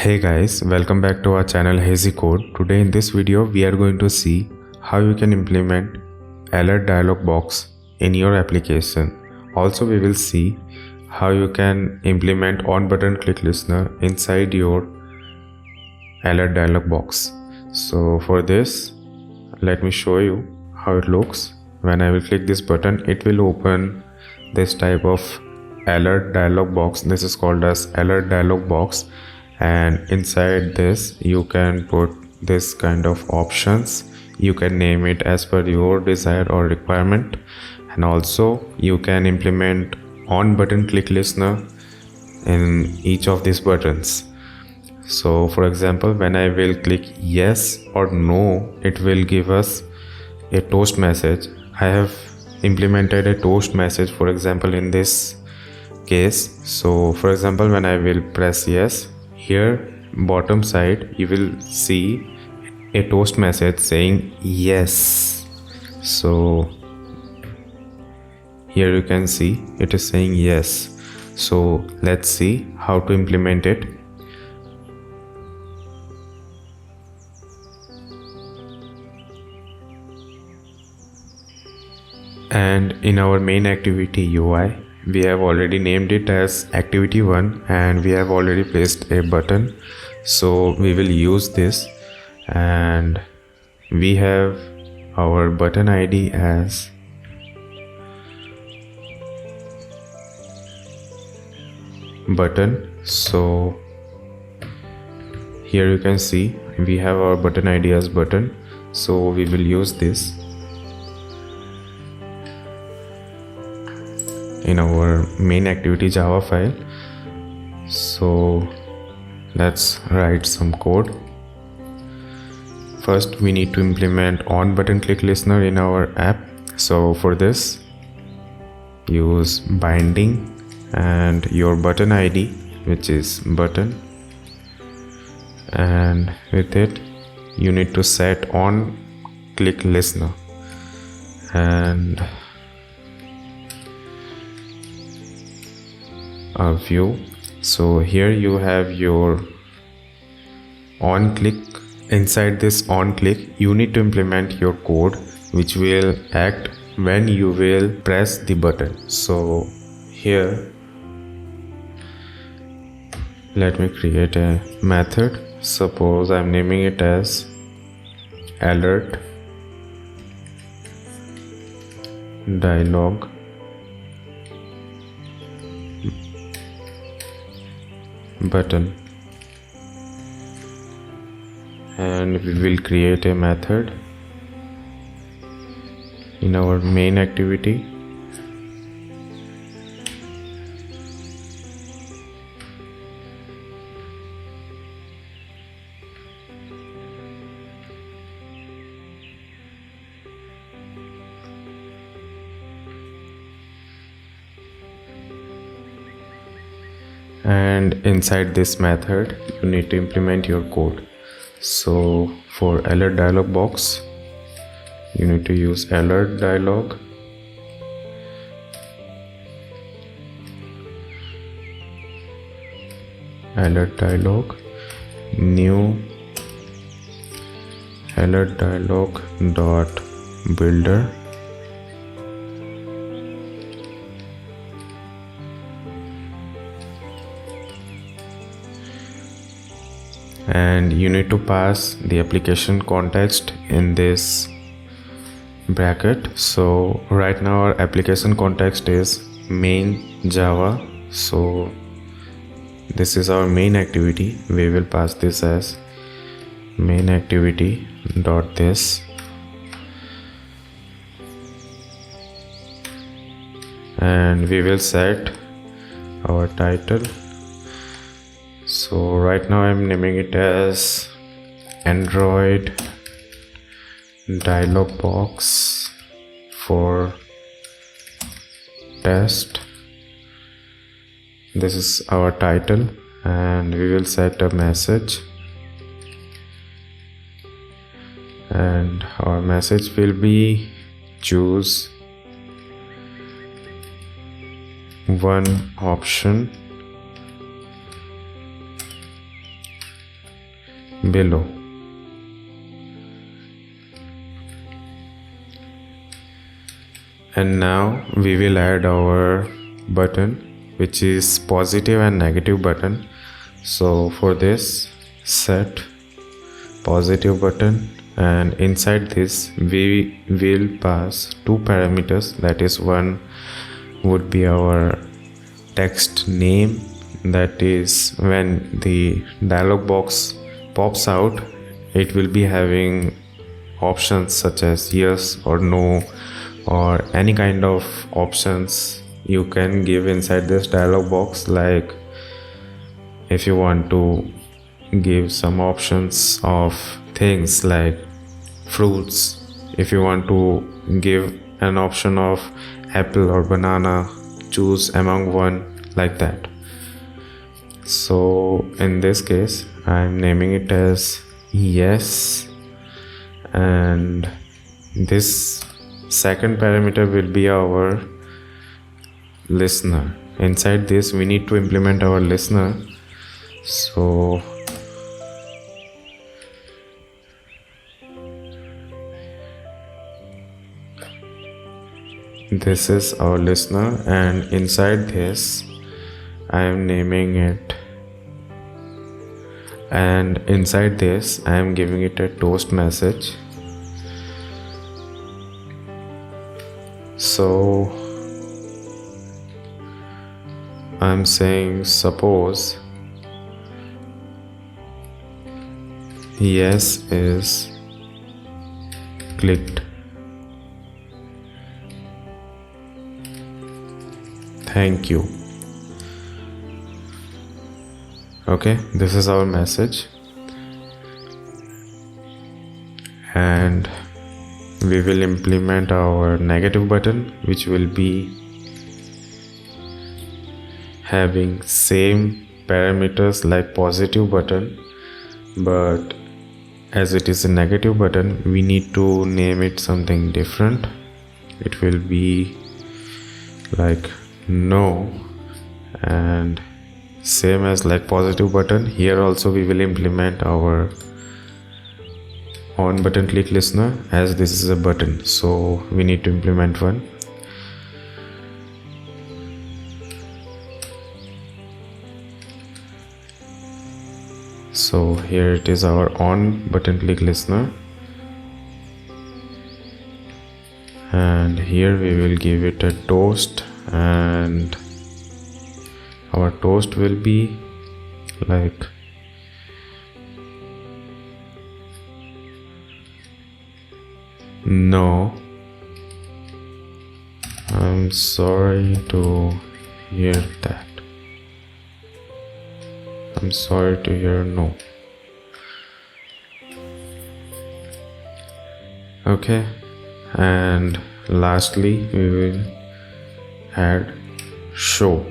Hey guys, welcome back to our channel Hazzy Code. Today in this video we are going to see how you can implement Alert Dialog box in your application. Also we will see how you can implement on button click listener inside your Alert Dialog box. So for this, let me show you how it looks. When I will click this button, it will open this type of Alert Dialog box. This is called as Alert Dialog box, and inside this you can put this kind of options. You can name it as per your desire or requirement, and also you can implement on button click listener in each of these buttons. So for example, when I will click yes or no, it will give us a toast message. I have implemented a toast message, for example, in this case. So for example, when I will press yes, here bottom side you will see a toast message saying yes. So here you can see it is saying yes. So let's see how to implement it. And in our main activity UI, we have already named it as activity 1, and we have already placed a button. So we will use this, and we have our button ID as button. So here you can see we have our button ID as button. So we will use this in our main activity Java file. So let's write some code. First we need to implement on button click listener in our app. So for this, use binding and your button ID, which is button, and with it you need to set on click listener. And a view. So here you have your on click. Inside this on click you need to implement your code which will act when you will press the button. So here let me create a method. Suppose I'm naming it as Alert Dialog button, and we will create a method in our main activity. And inside this method you need to implement your code. So for alert dialog box you need to use alert dialog, new alert dialog dot builder, and you need to pass the application context in this bracket. So right now our application context is main Java. So this is our main activity. We will pass this as main activity dot this, and we will set our title. So right now I'm naming it as Android dialog box for test. This is our title, and we will set a message, and our message will be choose one option below. And now we will add our button, which is positive and negative button. So for this, set positive button, and inside this we will pass two parameters. That is, one would be our text name, that is when the dialog box pops out it will be having options such as yes or no, or any kind of options you can give inside this dialog box. Like if you want to give some options of things like fruits, if you want to give an option of apple or banana, choose among one, like that. So in this case I'm naming it as yes, and this second parameter will be our listener. Inside this we need to implement our listener. So this is our listener, and inside this I am naming it, and inside this I am giving it a toast message. So I'm saying suppose yes is clicked, thank you. Okay, this is our message, and we will implement our negative button, which will be having same parameters like positive button, but as it is a negative button we need to name it something different. It will be like no, and same as like positive button, here also we will implement our on button click listener, as this is a button so we need to implement one. So here it is our on button click listener, and here we will give it a toast, and our toast will be like no, I'm sorry to hear that, I'm sorry to hear no. Okay, and lastly we will add show.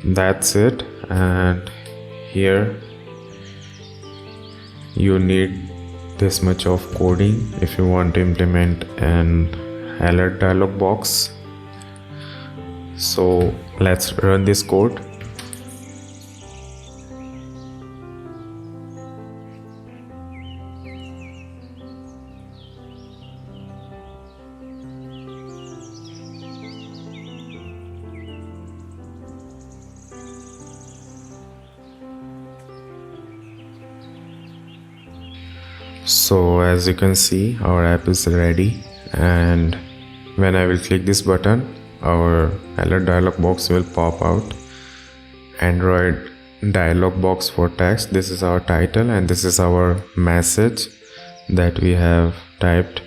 That's it, and here you need this much of coding if you want to implement an alert dialog box. So let's run this code. So as you can see, our app is ready, and when I will click this button our alert dialog box will pop out. Android dialog box for text, this is our title and this is our message that we have typed,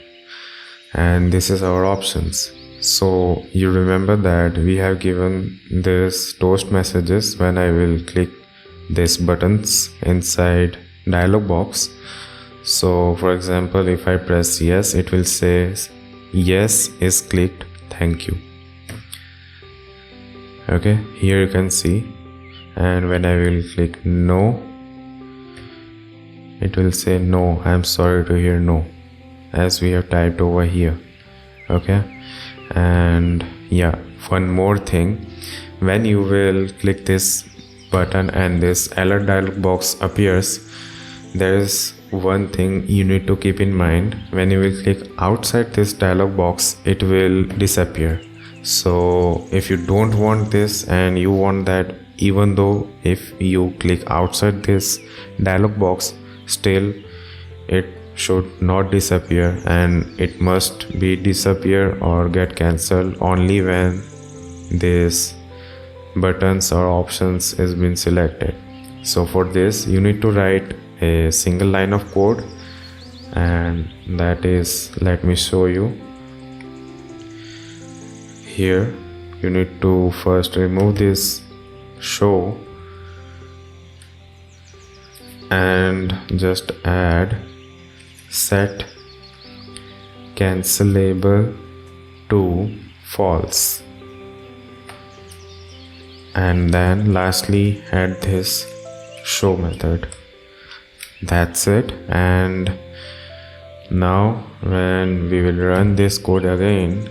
and this is our options. So you remember that we have given this toast messages when I will click these buttons inside dialog box. So for example, if I press yes, it will say yes is clicked, thank you. Okay, here you can see, and when I will click no, it will say no, I'm sorry to hear no, as we have typed over here. Okay, and yeah, one more thing, when you will click this button and this alert dialog box appears, there is one thing you need to keep in mind. When you will click outside this dialog box, it will disappear. So if you don't want this and you want that even though if you click outside this dialog box, still it should not disappear, and it must be disappear or get cancelled only when this buttons or options is been selected. So for this you need to write a single line of code, and that is, let me show you. Here you need to first remove this show and just add set cancelable to false, and then lastly add this show method. That's it. And now when we will run this code again,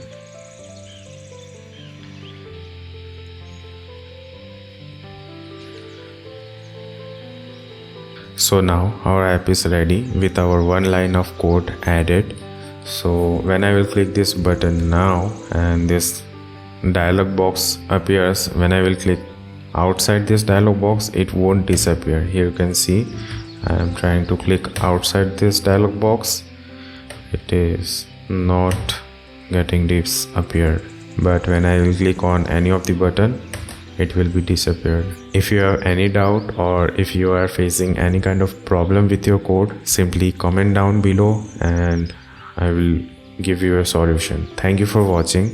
so now our app is ready with our one line of code added. So when I will click this button now and this dialog box appears, when I will click outside this dialog box, it won't disappear. Here you can see I am trying to click outside this dialog box, it is not getting disappeared, but when I will click on any of the button, it will be disappeared. If you have any doubt or if you are facing any kind of problem with your code, simply comment down below and I will give you a solution. Thank you for watching.